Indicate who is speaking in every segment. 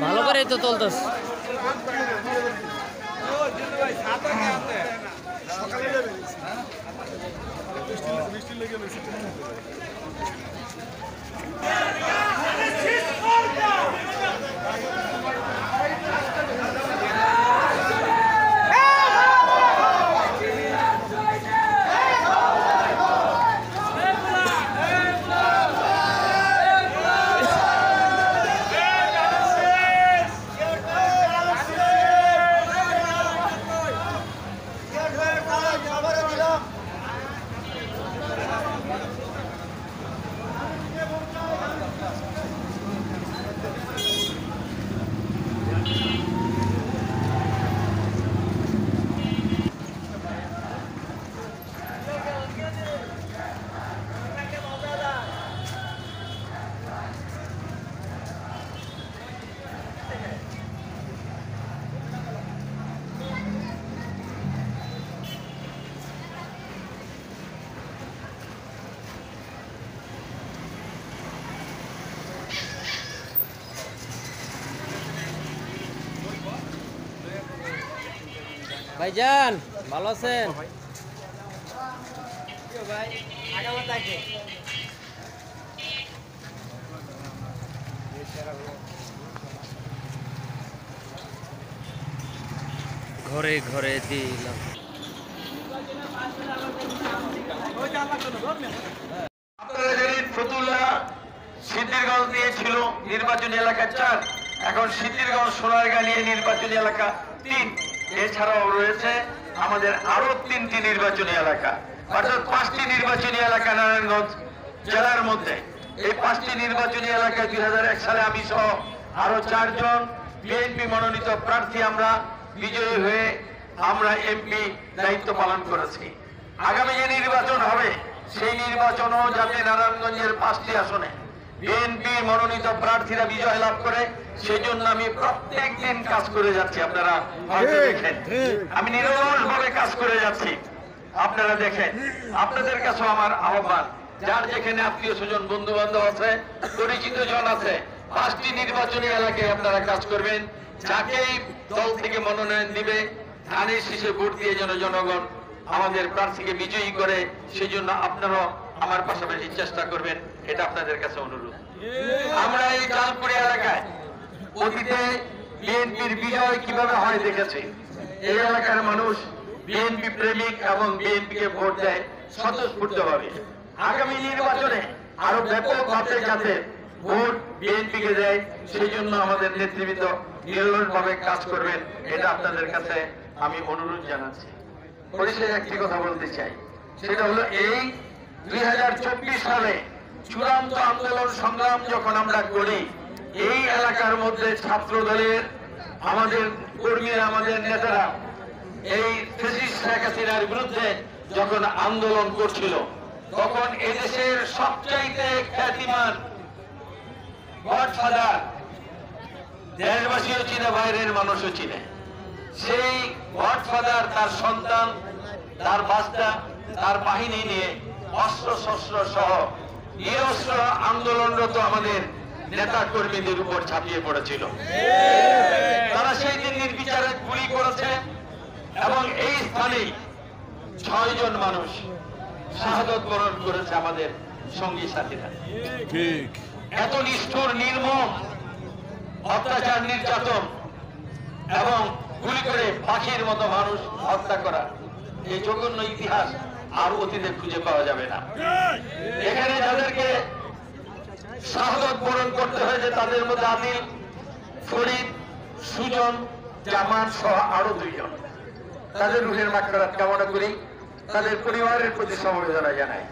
Speaker 1: ভালো করে তো চলতেছ ভাইজান ভালো আছেন? ঘরে ঘরে দিলাম।
Speaker 2: ফতুল্লা সিদ্ধিরগঞ্জ দিয়েছিল নির্বাচনী এলাকা 4, এখন সিদ্ধিরগঞ্জ সোনারগাঁ নিয়ে নির্বাচনী এলাকা 3। এছাড়াও রয়েছে আমাদের আরো 3টি নির্বাচনী এলাকা, অর্থাৎ 5টি নির্বাচনী এলাকা নারায়ণগঞ্জ জেলার মধ্যে। এই 5টি নির্বাচনী এলাকায় 2001 সালে আমি সহ আরো 4 জন বিএনপি মনোনীত প্রার্থী আমরা বিজয়ী হয়ে আমরা এমপি দায়িত্ব পালন করেছি। আগামী যে নির্বাচন হবে সেই নির্বাচনও যাতে নারায়ণগঞ্জের 5টি আসনে বিএনপি মনোনীত প্রার্থীরা বিজয় লাভ করে সেই জন্য আমি প্রত্যেক দিন কাজ করে যাচ্ছি। আপনারা হয়তো দেখেন আমি নিরলসভাবে কাজ করে যাচ্ছি, আপনারা দেখেন। আপনাদের কাছেও আমার আহ্বান, যার যেখানে আত্মীয় স্বজন বন্ধু বান্ধব আছে, পরিচিত জন আছে, 5টি নির্বাচনী এলাকায় আপনারা কাজ করবেন। যাকেই দল থেকে মনোনয়ন দিবে ধানের শীষে ভোট দিয়ে যেন জনগণ আমাদের প্রার্থীকে বিজয়ী করে, সেই জন্য আপনারাও আমার পাশাপাশি চেষ্টা করবেন, এটা আপনাদের কাছে অনুরোধ। আমরা এই জালপুরি এলাকায় অতীতে বিএনপির বিজয় কিভাবে হয় দেখেছি। এই এলাকার মানুষ বিএনপি প্রেমিক এবং বিএনপিকে ভোট দেয় স্বতঃস্ফূর্তভাবে। আগামী নির্বাচনে আরো ব্যাপকভাবে যাতে ভোট বিএনপিকে দেয় সেই জন্য আমাদের নেতৃবৃন্দ নিরলসভাবে কাজ করবেন, এটা আপনাদের কাছে আমি অনুরোধ জানাচ্ছি। পরিশেষে একটি কথা বলতে চাই, সেটা হলো এই 2024 সালে চূড়ান্ত আন্দোলন সংগ্রাম যখন আমরা করি, এই এলাকার মধ্যে ছাত্র দলের আমাদের কর্মীরা, আমাদের নেতারা এই ফ্যাসিস্ট শেখ হাসিনার বিরুদ্ধে যখন আন্দোলন করছিল, তখন এদেশের সবচাইতে খ্যাতিমান গডফাদার, দেশবাসীও চিনে, বাইরের মানুষও চিনে, সেই গডফাদার তার সন্তান, তার বাচ্চা, তার বাহিনী নিয়ে অস্ত্র শস্ত্র সহ নিরস্ত্র আন্দোলনরত আমাদের নেতা কর্মীদের উপর ঝাঁপিয়ে পড়েছিল। তারা সেই দিন নির্বিচারে গুলি করেছে এবং এই স্থানেই 6 জন মানুষ শাহাদত বরণ করেছে আমাদের সঙ্গী সাথীরা। এত নিষ্ঠুর, নির্মম অত্যাচার, নির্যাতন এবং গুলি করে পাখির মতো মানুষ হত্যা করা, এই জঘন্য ইতিহাস আর অতীতে খুঁজে পাওয়া যাবে না। এখানে যাদেরকে শাহাদত বরণ করতে হয়েছে তাদের মধ্যে আদিল, ফরিদ, সুজন, জামান সহ আরো 2 জন। তাদের রুহের মাগফিরাত কামনা করি, তাদের পরিবারের প্রতি সমবেদনা জানাই।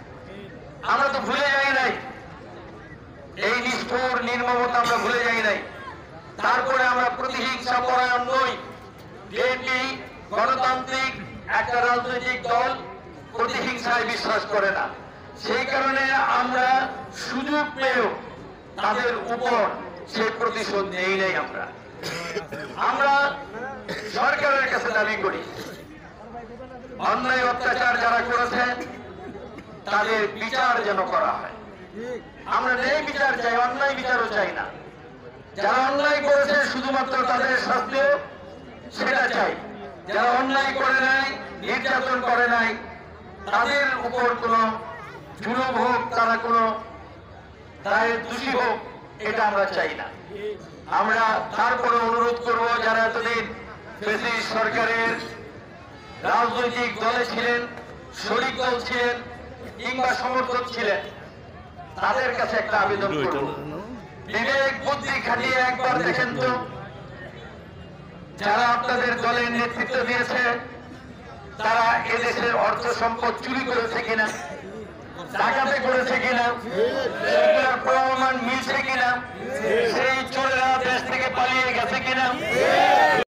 Speaker 2: আমরা তো ভুলে যাই নাই এই নিষ্ঠুর নির্মমতা, আমরা ভুলে যাই নাই। তারপরে আমরা প্রতিহিংসা পরায়ণ নই। বিএনপি গণতান্ত্রিক একটা রাজনৈতিক দল, প্রতিহিংসায় বিশ্বাস করে না। সেই কারণে আমরা সুযোগ পেয়েও তাদের উপর সেই প্রতিশোধ নেই নাই। আমরা সরকারের কাছে দাবি করি, অন্যায় অত্যাচার যারা করেছে তাদের বিচার যেন করা হয়। আমরা ন্যায় বিচার চাই, অন্যায় বিচারও চাই না। যারা অন্যায় করেছে শুধুমাত্র তাদের শাস্তিও সেটা চাই। যারা অন্যায় করে নাই, নির্যাতন করে নাই, তাদের উপর কোনো জুলুম হোক, তারা কোনো দায়ের দোষী হোক, এটা আমরা চাই না। আমরা তারপরে অনুরোধ করব, যারা এতদিন ফ্যাসিস্ট সরকারের রাজনৈতিক দলে ছিলেন, শরিক দল ছিলেন কিংবা সমর্থক ছিলেন, তাদের কাছে একটা আবেদন করব, বিবেক বুদ্ধি খাটিয়ে একবার দেখেন তো, যারা আপনাদের দলের নেতৃত্ব দিয়েছে তারা এদেশের অর্থ সম্পদ চুরি করেছে কিনা, ডাকাতি করেছে কিনা, সেগুলোর প্রমাণ মিলছে কিনা, সেই চোরেরা দেশ থেকে পালিয়ে গেছে কিনা।